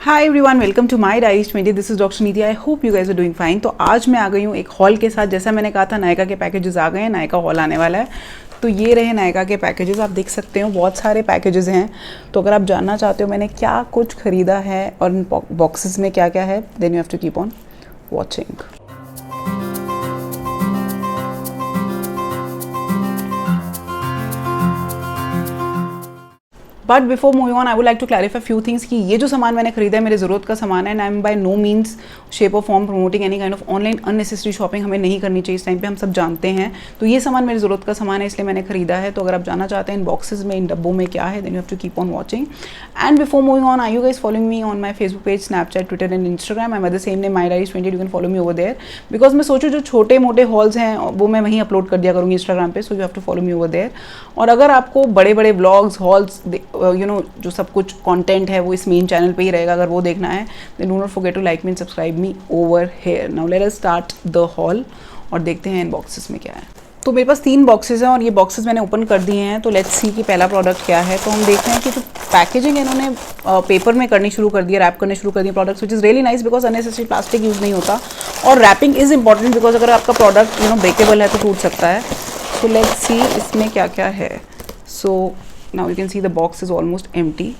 Hi everyone, welcome to my diaries 20। This is doctor Niti. I hope you guys are doing fine. तो आज मैं आ गई हूँ एक हॉल के साथ। जैसा मैंने कहा था, नायका के पैकेजेस आ गए हैं, नायका हॉल आने वाला है। तो ये रहे नायका के पैकेजेस। आप देख सकते हो बहुत सारे पैकेजेस हैं। तो अगर आप जानना चाहते हो मैंने क्या कुछ खरीदा है और इन बॉक्सेस में क्या क्या है, then you have to keep on watching. But before moving on I would like to clarify few things कि ये जो सामान मैंने खरीदा है मेरे ज़रूरत का सामान है, and I am by no means shape of form promoting any kind of online unnecessary shopping. हमें नहीं करनी चाहिए इस टाइम पे, हम सब जानते हैं। तो ये सामान मेरी ज़रूरत का सामान है, इसलिए मैंने खरीदा है। तो अगर आप जानना चाहते हैं इन बॉक्सेस में, इन डब्बों में क्या है, then you have to keep on watching. And before moving on, I you guys following me on my Facebook page, Snapchat, Twitter and Instagram. I am the same name my diaries 20। You can follow me over there. Because मैं सोचूँ जो छोटे मोटे halls हैं वो मैं वहीं upload कर दिया करूँगी इंस्टाग्राम पे। So you have to follow me over there. और अगर आपको बड़े बड़े ब्लॉग्स, हॉल्स, यू नो जो सब कुछ कंटेंट है वो इस मेन चैनल पे ही रहेगा, अगर वो देखना है then do not forget to like me and subscribe me over here. Now let us start the haul और देखते हैं इन बॉक्सेस में क्या है। तो मेरे पास 3 बॉक्सेस हैं और ये बॉक्सेस मैंने ओपन कर दिए हैं। तो लेट्स सी कि पहला प्रोडक्ट क्या है। तो हम देख रहे हैं कि जो पैकेजिंग है इन्होंने पेपर में करनी शुरू कर दिया, रैप करने शुरू कर दिए products, which is really nice because unnecessary plastic use नहीं होता। और रैपिंग इज़ इंपॉर्टेंट बिकॉज अगर आपका प्रोडक्ट ब्रेकेबल है तो टूट सकता है। सो लेट्स सी इसमें क्या क्या है। So now you can see the box is almost empty.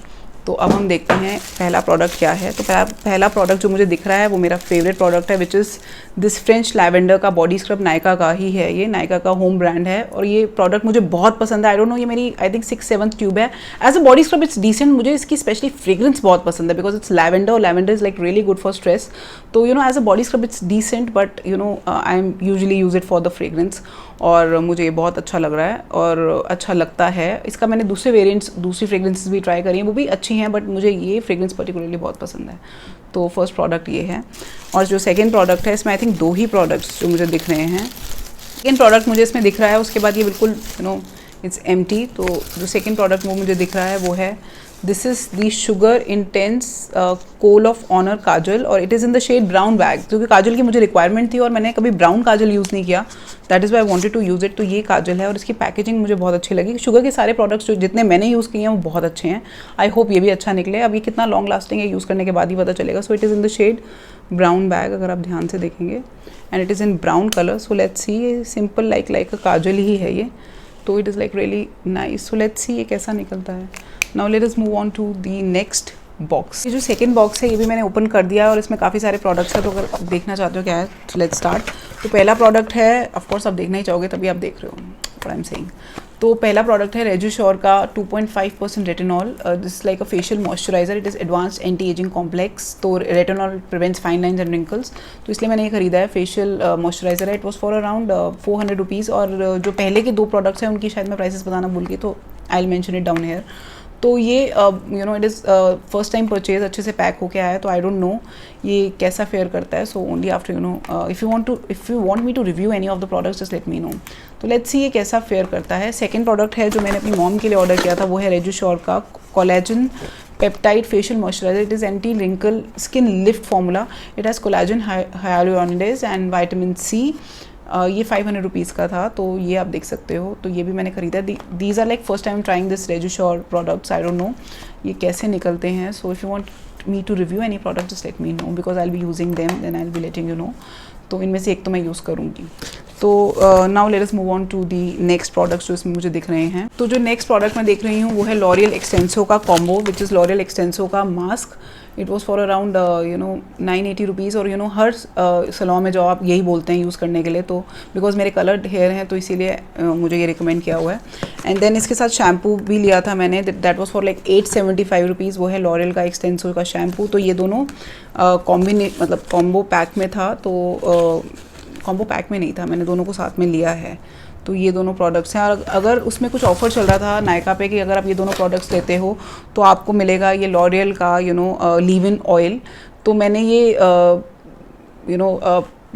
तो अब हम देखते हैं पहला प्रोडक्ट क्या है। तो पहला प्रोडक्ट जो मुझे दिख रहा है वो मेरा फेवरेट प्रोडक्ट है, which is this French lavender का बॉडी स्क्रब। नायका का ही है, ये नायका का होम ब्रांड है और ये प्रोडक्ट मुझे बहुत पसंद है। आई डोंट नो, ये मेरी आई थिंक 6-7th ट्यूब है। As a body scrub it's decent. मुझे इसकी स्पेशली फ्रेग्रेंस बहुत पसंद है बिकॉज इट्स लैवेंडर और lavender is like really good for stress. तो as a body scrub it's decent, but I am usually use it for the fragrance. और मुझे ये बहुत अच्छा लग रहा है और अच्छा लगता है। इसका मैंने दूसरे वेरिएंट्स, दूसरी फ्रेग्रेंसेस भी ट्राई करी हैं, वो भी अच्छी हैं, बट मुझे ये फ्रेग्रेंस पर्टिकुलरली बहुत पसंद है। तो फर्स्ट प्रोडक्ट ये है। और जो सेकंड प्रोडक्ट है, इसमें आई थिंक 2 ही प्रोडक्ट्स जो मुझे दिख रहे हैं। सेकेंड प्रोडक्ट मुझे इसमें दिख रहा है, उसके बाद ये बिल्कुल इट्स एम्प्टी। तो जो सेकेंड प्रोडक्ट वो मुझे दिख रहा है वो है this is the sugar intense kohl of honour kajal और it is in the shade brown bag. क्योंकि काजल की मुझे रिक्वायरमेंट थी और मैंने कभी ब्राउन काजल यूज़ नहीं किया, that is why I wanted to use it. तो ये काजल है और इसकी पैकेजिंग मुझे बहुत अच्छी लगी। शुगर के सारे प्रोडक्ट्स जो जितने मैंने यूज़ किए हैं वो बहुत अच्छे हैं। आई होप ये भी अच्छा निकले। अब ये कितना लॉन्ग लास्टिंग है यूज़ करने के बाद ही पता चलेगा। So it is in the shade brown bag, अगर आप ध्यान से देखेंगे, and it is in brown colour. So let's see, ये सिंपल लाइक अ काजल ही है ये। तो it is like really nice. So let's see ये कैसा निकलता है। Now let us move on to the next box. ये जो सेकंड बॉक्स है ये भी मैंने ओपन कर दिया है और इसमें काफ़ी सारे प्रोडक्ट्स हैं। तो अगर आप देखना चाहते हो क्या है, तो लेट्स स्टार्ट। तो पहला प्रोडक्ट है, ऑफकोर्स आप देखना ही चाहोगे तभी आप देख रहे हो व्हाट आई एम सेइंग। तो पहला प्रोडक्ट है रेजुश्योर का 2.5% retinol. This like a facial moisturiser. It is advanced anti ageing complex. तो retinol prevents fine lines and wrinkles. तो इसलिए मैंने ये खरीदा है। फेशियल मॉइस्चराइजर है। It was for around 400 rupees. और जो पहले के 2 प्रोडक्ट्स हैं उनकी शायद मैं प्राइसेस बताना भूल गई, तो I will mention it down here. तो ये it is first time purchase, अच्छे से पैक होके आया है। तो आई डोंट नो ये कैसा फेयर करता है। So only after if you want me to review any of the products just let me know. तो लेट्स सी ये कैसा फेयर करता है। सेकंड प्रोडक्ट है जो मैंने अपनी मॉम के लिए ऑर्डर किया था, वो है रेजुश्योर का collagen peptide facial moisturiser. It is anti wrinkle skin lift formula. It has collagen, hyaluronidase and vitamin C. ये 500 रुपीज़ का था। तो ये आप देख सकते हो। तो ये भी मैंने खरीदा। These are like first time trying this Rejusure products. I don't know ये कैसे निकलते हैं। So if you want me to review any product just let me know because I will be using them, then I will be letting you know. तो इनमें से एक तो मैं यूज़ करूँगी। तो now let us move on to the next products जो इसमें मुझे दिख रहे हैं। तो जो नेक्स्ट प्रोडक्ट मैं देख रही हूँ वो है लॉरियल एक्सटेंसो का combo, which is L'Oreal Extenso का mask. It was for around 980 rupees. और हर सलॉन में जो आप यही बोलते हैं यूज़ करने के लिए, तो बिकॉज मेरे कलर्ड हेयर हैं तो इसीलिए मुझे ये रिकमेंड किया हुआ है। एंड देन इसके साथ शैम्पू भी लिया था मैंने, that was for like 875 rupees. वो है लॉरियल का एक्सटेंसो का शैम्पू। तो ये दोनों मतलब कॉम्बो पैक में था। तो कॉम्बो पैक में नहीं था, मैंने दोनों को साथ में लिया है। तो ये दोनों प्रोडक्ट्स हैं। और अगर उसमें कुछ ऑफर चल रहा था नायका पे कि अगर आप ये दोनों प्रोडक्ट्स लेते हो तो आपको मिलेगा ये लॉरियल का लीव इन ऑयल। तो मैंने ये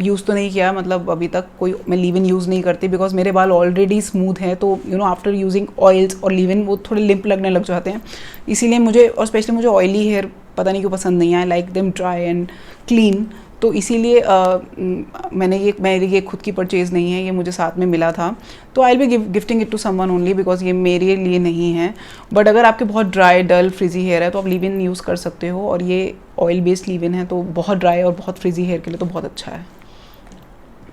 यूज़ तो नहीं किया, मतलब अभी तक कोई मैं लीव इन यूज़ नहीं करती बिकॉज मेरे बाल ऑलरेडी स्मूथ हैं। तो आफ्टर यूजिंग ऑयल्स और लीव इन वो थोड़े लिम्प लगने लग जाते हैं। इसीलिए मुझे, और स्पेशली मुझे ऑयली हेयर पता नहीं क्यों पसंद नहीं है। I like them dry and clean. तो इसीलिए मेरी ये खुद की परचेज़ नहीं है, ये मुझे साथ में मिला था। तो I will be gifting it to someone only because ये मेरे लिए नहीं है। बट अगर आपके बहुत ड्राई डल फ्रिजी हेयर है तो आप लीव इन यूज़ कर सकते हो, और ये ऑयल बेस्ड लीव इन है तो बहुत ड्राई और बहुत फ्रिजी हेयर के लिए तो बहुत अच्छा है।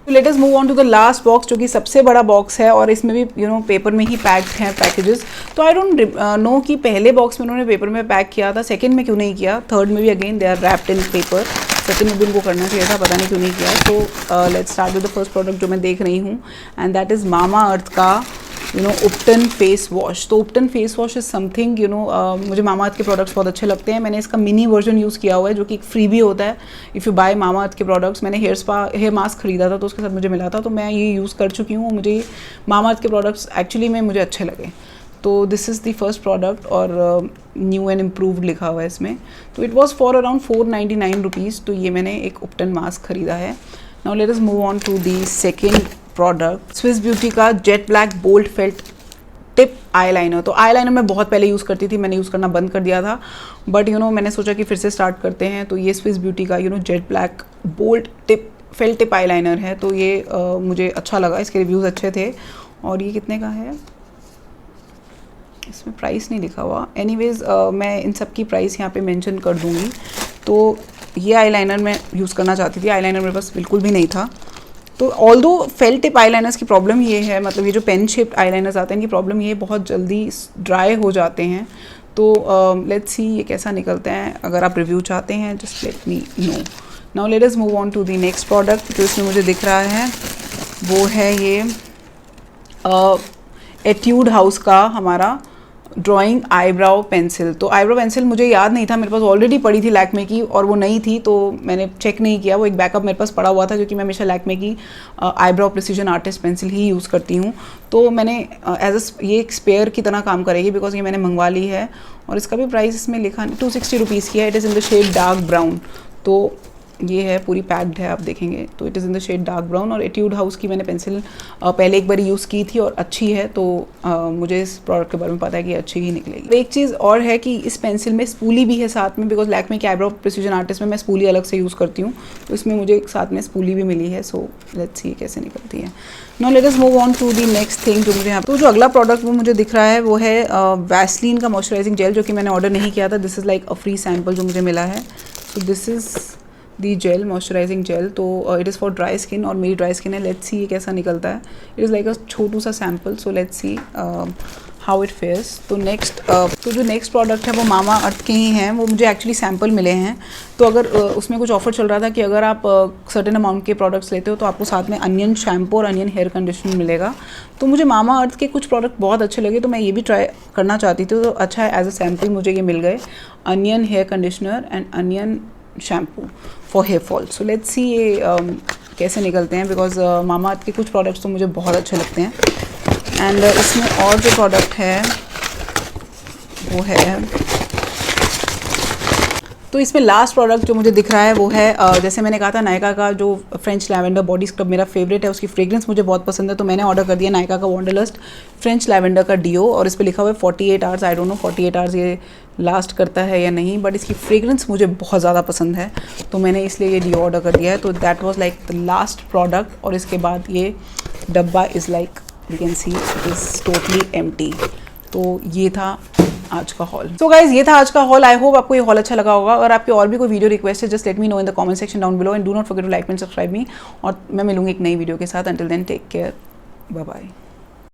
Let us move on to the last box, जो कि सबसे बड़ा बॉक्स है, और इसमें भी पेपर में ही पैक्ड हैं पैकेजेस। तो आई डोंट नो कि पहले बॉक्स में उन्होंने पेपर में पैक किया था, सेकंड में क्यों नहीं किया, थर्ड में भी again they are wrapped in paper. Second में भी उनको करना चाहिए था, पता नहीं क्यों नहीं किया। तो let's start with the first product जो मैं देख रही हूँ, एंड दैट इज़ मामा अर्थ का उपटन फेस वॉश। तो उपटन फेस वॉश इज़ समथिंग मुझे मामा अर्थ के प्रोडक्ट्स बहुत अच्छे लगते हैं। मैंने इसका मिनी वर्जन यूज़ किया हुआ है, जो कि एक फ्री भी होता है इफ़ यू बाय मामा अर्थ के प्रोडक्ट्स। मैंने हेयर मास्क खरीदा था तो उसके साथ मुझे मिला था, तो मैं ये यूज़ कर चुकी हूँ। मुझे मामा अर्थ के प्रोडक्ट्स एक्चुअली में मुझे अच्छे लगे। तो this is the first product, और न्यू एंड इम्प्रूव्ड लिखा हुआ है इसमें। तो इट वॉज फॉर अराउंड 499 रुपीज़। तो ये मैंने एक उपटन मास्क खरीदा है। Now let us move on to the second product, Swiss beauty का jet black bold felt tip eyeliner. तो आईलाइनर मैं बहुत पहले यूज़ करती थी, मैंने यूज़ करना बंद कर दिया था, बट मैंने सोचा कि फिर से स्टार्ट करते हैं। तो ये स्विस ब्यूटी का jet black bold tip felt tip eyeliner है। तो ये मुझे अच्छा लगा, इसके रिव्यूज़ अच्छे थे। और ये कितने का है, इसमें प्राइस नहीं लिखा हुआ। एनीवेज मैं इन सब की प्राइस यहाँ पे मेंशन कर दूँगी। तो ये आईलाइनर मैं यूज़ करना चाहती थी, आईलाइनर मेरे पास बिल्कुल भी नहीं था। तो ऑल्दो फेल्ट टिप आईलाइनर्स की प्रॉब्लम ये है, मतलब ये जो पेन शेप्ड आईलाइनर्स आते हैं इनकी प्रॉब्लम ये बहुत जल्दी ड्राई हो जाते हैं। तो लेट्स सी ये कैसा निकलते हैं। अगर आप रिव्यू चाहते हैं just let me know. Now let us move on to the next product जो इसमें मुझे दिख रहा है, वो है ये एट्यूड हाउस का हमारा ड्राइंग आईब्राउ पेंसिल। तो आईब्राउ पेंसिल मुझे याद नहीं था, मेरे पास ऑलरेडी पड़ी थी लैक्मे की और वो नई थी, तो मैंने चेक नहीं किया। वो एक बैकअप मेरे पास पड़ा हुआ था, क्योंकि मैं हमेशा लैक्मे की आईब्राउ प्रिसीजन आर्टिस्ट पेंसिल ही यूज़ करती हूँ। तो मैंने ये एक स्पेयर की तरह काम करेगी, बिकॉज ये मैंने मंगवा ली है। और इसका भी प्राइस इसमें लिखा 260 रुपीज़ की है। It is in the shade dark brown. तो ये है, पूरी पैक्ड है, आप देखेंगे। तो it is in the shade dark brown. और एट्यूड हाउस की मैंने पेंसिल पहले एक बार यूज़ की थी और अच्छी है, तो मुझे इस प्रोडक्ट के बारे में पता है कि अच्छी ही निकलेगी। एक चीज़ और है कि इस पेंसिल में स्पूली भी है साथ में, बिकॉज लैक्मे की आईब्राउ प्रिसीजन आर्टिस्ट में मैं स्पूली अलग से यूज़ करती हूँ, तो इसमें मुझे साथ में स्पूली भी मिली है। सो लेट्स सी कैसे निकलती है। Now let us move on to the next thing जो मुझे यहाँ, तो जो अगला प्रोडक्ट वो मुझे दिख रहा है वो है वैसलीन का मॉइस्चराइजिंग जेल, जो कि मैंने ऑर्डर नहीं किया था। This is like a free sample जो मुझे मिला है। So this is the gel, moisturising gel. तो it is for dry skin, और मेरी ड्राई स्किन है। लेट्स सी ये कैसा निकलता है। इट इज़ लाइक अ छोटू सा sample. So let's see how it fares. तो जो नेक्स्ट प्रोडक्ट है वो मामा अर्थ के ही हैं। वो मुझे एक्चुअली सैम्पल मिले हैं। तो अगर उसमें कुछ ऑफर चल रहा था कि अगर आप सर्टेन अमाउंट के प्रोडक्ट्स लेते हो तो आपको साथ में अनियन शैम्पू और अनियन हेयर कंडीशनर मिलेगा। तो मुझे मामा अर्थ के कुछ प्रोडक्ट बहुत अच्छे लगे, तो मैं ये भी ट्राई करना चाहती थी। तो अच्छा है, एज अ सैम्पल मुझे ये मिल गए, onion hair conditioner and onion shampoo for hair fall. So let's see ये कैसे निकलते हैं, बिकॉज मामा अर्थ के कुछ प्रोडक्ट्स तो मुझे बहुत अच्छे लगते हैं। एंड इसमें और जो प्रोडक्ट है वो है, तो इसमें लास्ट प्रोडक्ट जो मुझे दिख रहा है वो है जैसे मैंने कहा था नायका का जो फ्रेंच लैवेंडर बॉडी स्क्रब मेरा फेवरेट है, उसकी फ्रेग्रेंस मुझे बहुत पसंद है। तो मैंने ऑर्डर कर दिया नायका का वॉन्डरलस्ट फ्रेंच लैवेंडर का डिओ, और इस पर लिखा हुआ है 48 hours. I don't no 48 hours ये लास्ट करता है या नहीं, बट इसकी फ्रेग्रेंस मुझे बहुत ज़्यादा पसंद है, तो मैंने इसलिए ये डिओ ऑर्डर कर दिया है। तो that was like the last product. और इसके बाद ये डब्बा is like you can see it is totally empty. तो ये था आज का हॉल। सो गाइज ये था आज का हॉल। आई होप आपको ये हॉल अच्छा लगा होगा। अगर आपकी और भी कोई वीडियो रिक्वेस्ट है just let me know in the comment section down below, and do not forget to like and subscribe me. और मैं मिलूंगी एक नई वीडियो के साथ। Until then take care, bye bye.